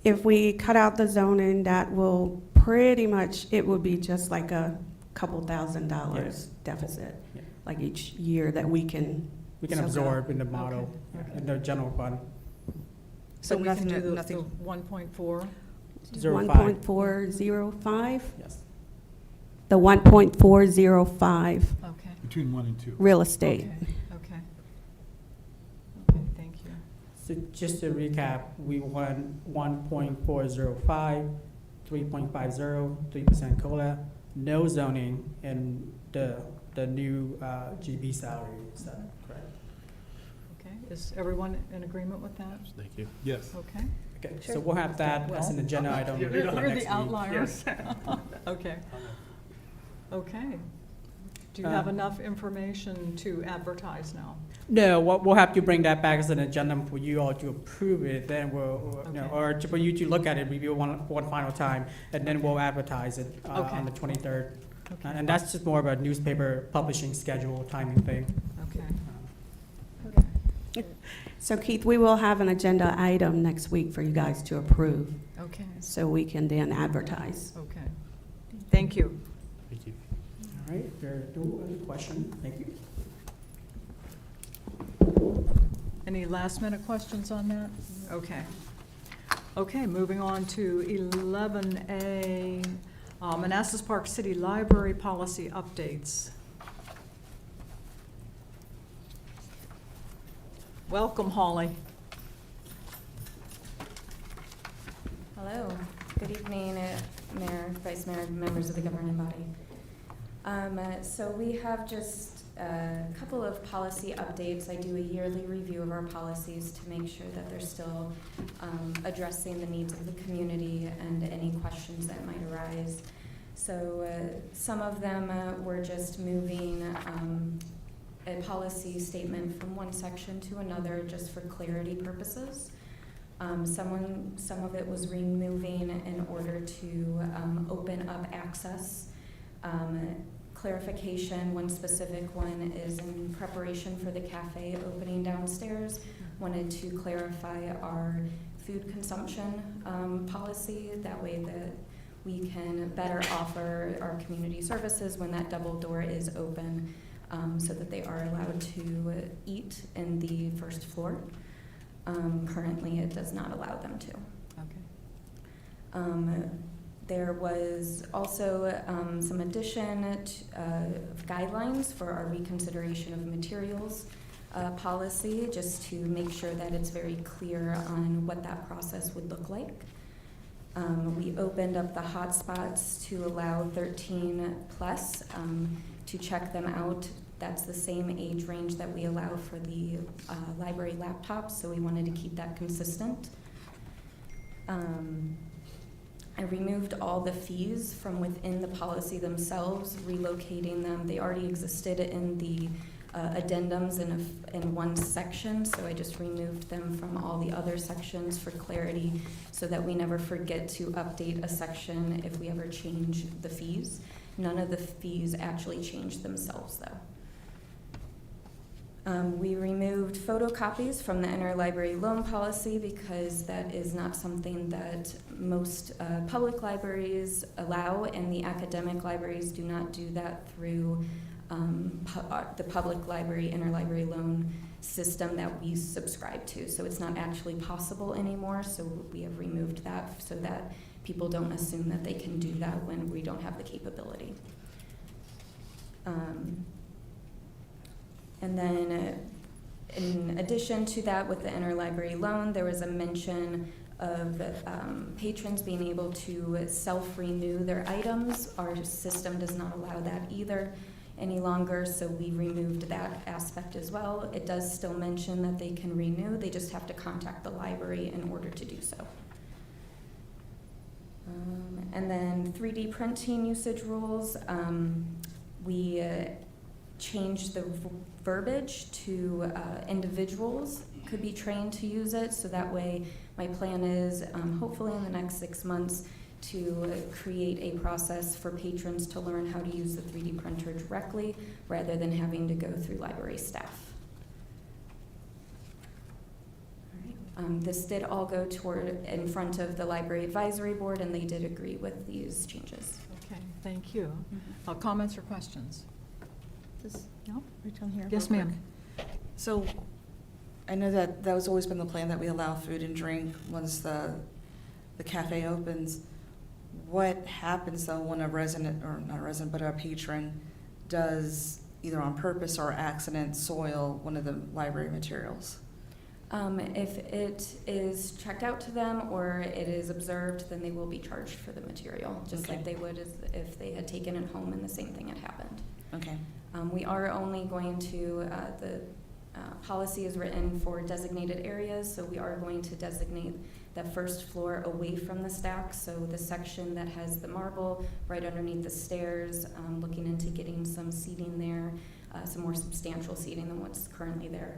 If we cut out the zoning, that will pretty much, it would be just like a couple $1,000 deficit. Yeah. like each year that we can. We can soak up? absorb in the model, Okay. in the general fund. So But we can nothing- do the nothing- 1.4? 0.5. 1.405? Yes. The 1.405 Okay. Between 1 and 2. real estate. Okay. Okay, thank you. So just to recap, we won 1.405, 3.50, 3% COLA, no zoning, and the new GB salary. Is that correct? Okay, is everyone in agreement with that? Thank you. Yes. Okay. Okay, so we'll have that as an agenda item We're next the week. outliers. Okay. Okay. Do you have enough information to advertise now? No, we'll have to bring that back as an agenda for you all to approve it, then Okay. or for you to look at it, review one final time, and then we'll advertise it Okay. on the 23rd. Okay. And that's just more of a newspaper publishing schedule timing thing. Okay. So Keith, we will have an agenda item next week for you guys to approve, Okay. so we can then advertise. Okay. Thank you. Thank you. All right, if there are no other questions, thank you. Any last minute questions on that? Okay. Okay, moving on to 11A, Manassas Park City Library Policy Updates. Welcome, Holly. Hello, good evening, Mayor, Vice Mayor, members of the governing body. So we have just a couple of policy updates. I do a yearly review of our policies to make sure that they're still addressing the needs of the community and any questions that might arise. So some of them were just moving a policy statement from one section to another just for clarity purposes. Some of it was removing in order to open up access. Clarification, one specific one is in preparation for the cafe opening downstairs. Wanted to clarify our food consumption policy. That way that we can better offer our community services when that double door is open, so that they are allowed to eat in the first floor. Currently, it does not allow them to. Okay. There was also some addition of guidelines for our reconsideration of materials policy, just to make sure that it's very clear on what that process would look like. We opened up the hotspots to allow 13 plus to check them out. That's the same age range that we allow for the library laptops, so we wanted to keep that consistent. I removed all the fees from within the policy themselves, relocating them. They already existed in the addendums in one section, so I just removed them from all the other sections for clarity so that we never forget to update a section if we ever change the fees. None of the fees actually changed themselves, though. We removed photocopies from the interlibrary loan policy because that is not something that most public libraries allow, and the academic libraries do not do that through the public library interlibrary loan system that we subscribe to. So it's not actually possible anymore, so we have removed that so that people don't assume that they can do that when we don't have the capability. And then in addition to that, with the interlibrary loan, there was a mention of patrons being able to self-renew their items. Our system does not allow that either any longer, so we removed that aspect as well. It does still mention that they can renew, they just have to contact the library in order to do so. And then 3D printing usage rules, we changed the verbiage to individuals could be trained to use it, so that way my plan is hopefully in the next 6 months to create a process for patrons to learn how to use the 3D printer directly rather than having to go through library staff. All right. This did all go toward in front of the Library Advisory Board, and they did agree with these changes. Okay, thank you. Comments or questions? No? Return here. Yes, real ma'am. quick. So, I know that was always been the plan, that we allow food and drink once the cafe opens. What happens though when a resident, or not a resident, but a patron does either on purpose or accident soil one of the library materials? If it is checked out to them or it is observed, then they will be charged for the material, just like they would if they had taken it home and the same thing had happened. Okay. We are only going to, the policy is written for designated areas, so we are going to designate that first floor away from the stack, so the section that has the marble right underneath the stairs, looking into getting some seating there, some more substantial seating than what's currently there,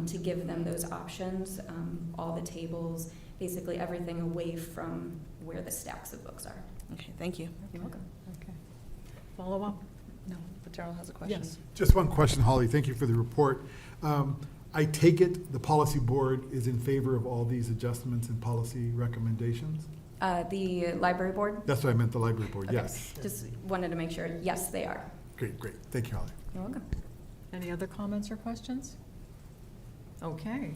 to give them those options, all the tables, basically everything away from where the stacks of books are. Okay, thank you. You're welcome. Okay. Follow up? No, but Darrell has a question. Yes. Just one question, Holly. Thank you for the report. I take it the policy board is in favor of all these adjustments and policy recommendations? The library board? That's what I meant, the library board, Okay. yes. Just wanted to make sure, yes, they are. Great, great. Thank you, Holly. You're welcome. Any other comments or questions? Okay.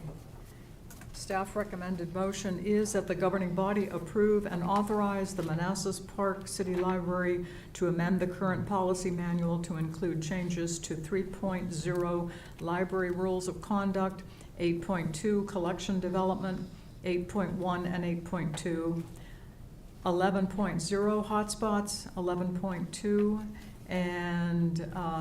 Staff recommended motion is that the governing body approve and authorize the Manassas Park City Library to amend the current policy manual to include changes to 3.0 Library Rules of Conduct, 8.2 Collection Development, 8.1 and 8.2, 11.0 Hotspots, 11.2, and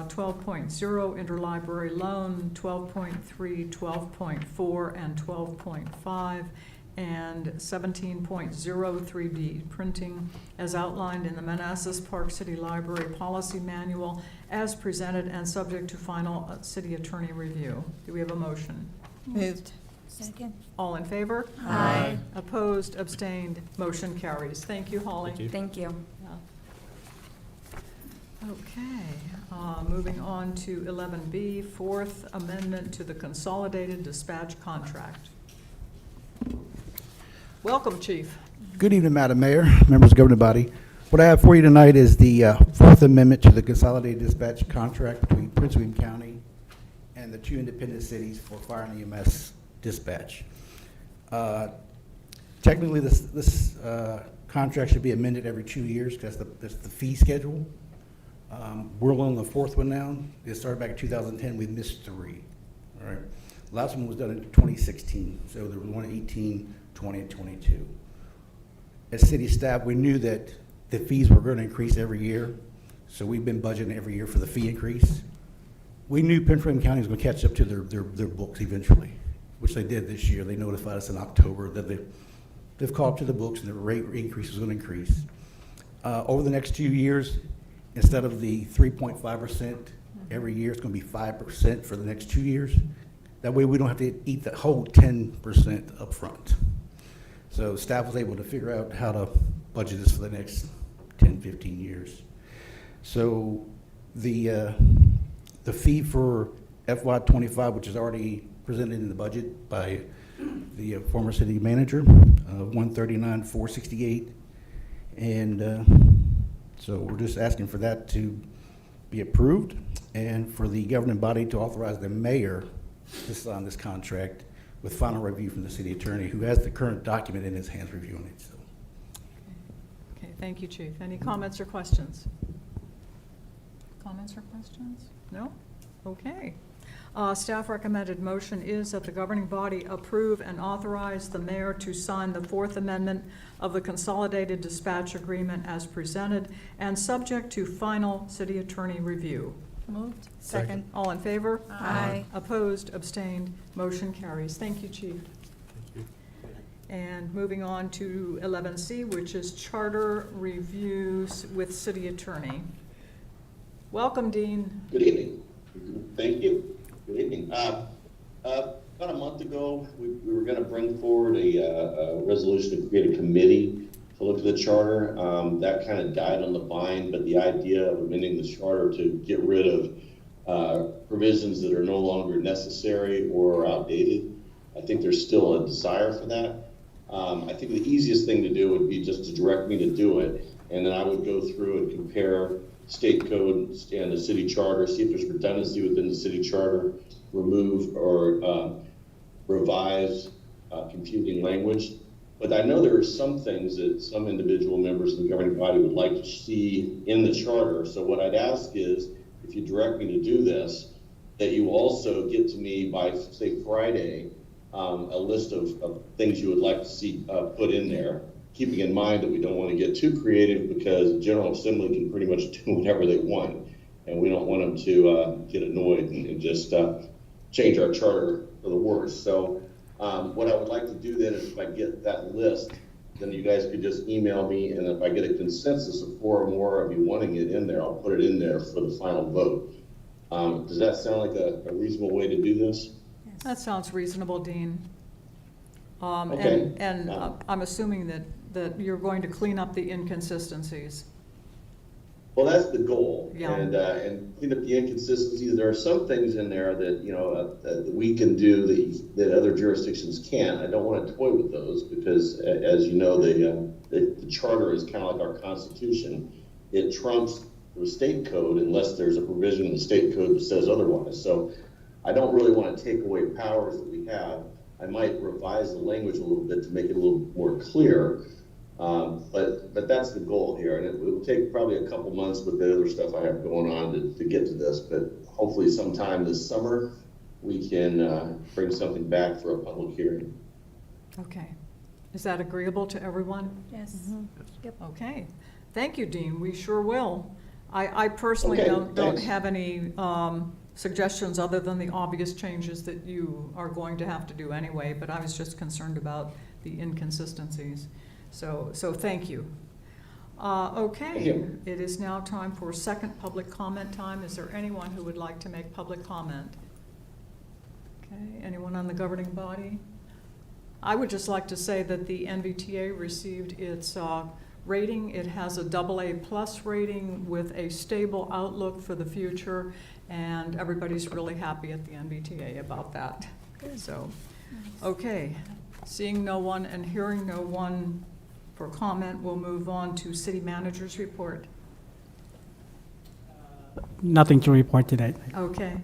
12.0 interlibrary loan, 12.3, 12.4, and 12.5, and 17.0 3D printing as outlined in the Manassas Park City Library Policy Manual as presented and subject to final city attorney review. Do we have a motion? Moved. Second. All in favor? Aye. Opposed, abstained, motion carries. Thank you, Holly. Thank you. Thank you. Okay, moving on to 11B, Fourth Amendment to the Consolidated Dispatch Contract. Welcome, Chief. Good evening, Madam Mayor, members of the governing body. What I have for you tonight is the Fourth Amendment to the Consolidated Dispatch Contract between Prince William County and the two independent cities for fire and EMS dispatch. Technically, this contract should be amended every 2 years because that's the fee schedule. We're on the fourth one now. It started back in 2010. We missed 3. All right. Last one was done in 2016. So there was one in 18, 20, and 22. As city staff, we knew that the fees were going to increase every year. So we've been budgeting every year for the fee increase. We knew Prince William County was going to catch up to their books eventually, which they did this year. They notified us in October that they've caught up to the books and the rate increase is going to increase. Over the next 2 years, instead of the 3.5% every year, it's going to be 5% for the next 2 years. That way we don't have to eat the whole 10% up front. So staff was able to figure out how to budget this for the next 10, 15 years. So the fee for FY2025, which is already presented in the budget by the former city manager, $139,468, and so we're just asking for that to be approved and for the governing body to authorize the mayor to sign this contract with final review from the city attorney, who has the current document in his hands reviewing it. So. Okay, thank you, Chief. Any comments or questions? Comments or questions? No? Okay. Staff recommended motion is that the governing body approve and authorize the mayor to sign the Fourth Amendment of the Consolidated Dispatch Agreement as presented and subject to final city attorney review. Moved. Second. All in favor? Aye. Opposed, abstained, motion carries. Thank you, Chief. Thank you. And moving on to 11C, which is charter reviews with city attorney. Welcome, Dean. Good evening. Thank you. Good evening. About a month ago, we were going to bring forward a resolution to create a committee to look at the charter. That kind of died on the vine, but the idea of amending the charter to get rid of provisions that are no longer necessary or outdated, I think there's still a desire for that. I think the easiest thing to do would be just to direct me to do it, and then I would go through and compare state code and the city charter, see if there's redundancy within the city charter, remove or revise confusing language. But I know there are some things that some individual members of the governing body would like to see in the charter. So what I'd ask is, if you direct me to do this, that you also get to me by, say, Friday, a list of things you would like to see put in there, keeping in mind that we don't want to get too creative because the General Assembly can pretty much do whatever they want, and we don't want them to get annoyed and just change our charter for the worse. So what I would like to do then is, if I get that list, then you guys could just email me, and if I get a consensus of 4 or more of you wanting it in there, I'll put it in there for the final vote. Does that sound like a reasonable way to do this? That sounds reasonable, Dean. Okay. And I'm assuming that you're going to clean up the inconsistencies. Well, that's the goal. Yeah. And clean up the inconsistencies. There are some things in there that, you know, that we can do that other jurisdictions can't. I don't want to toy with those because, as you know, the charter is kind of like our Constitution. It trumps the state code unless there's a provision in the state code that says otherwise. So I don't really want to take away powers that we have. I might revise the language a little bit to make it a little more clear. But that's the goal here, and it will take probably a couple months with the other stuff I have going on to get to this, but hopefully sometime this summer we can bring something back for a public hearing. Okay. Is that agreeable to everyone? Yes. Yep. Okay. Thank you, Dean. We sure will. I personally Okay, don't thanks. have any suggestions other than the obvious changes that you are going to have to do anyway, but I was just concerned about the inconsistencies. So thank you. Okay, Thank you. it is now time for second public comment time. Is there anyone who would like to make public comment? Okay, anyone on the governing body? I would just like to say that the NVTA received its rating. It has a AA+ rating with a stable outlook for the future, and everybody's really happy at the NVTA about that. So, okay, seeing no one and hearing no one for comment, we'll move on to city manager's report. Nothing to report today. Okay.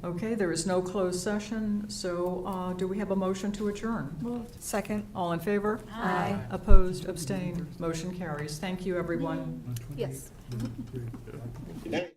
Okay, there is no closed session, so do we have a motion to adjourn? Second. All in favor? Aye. Opposed, abstained, motion carries. Thank you, everyone. Yes. Good night.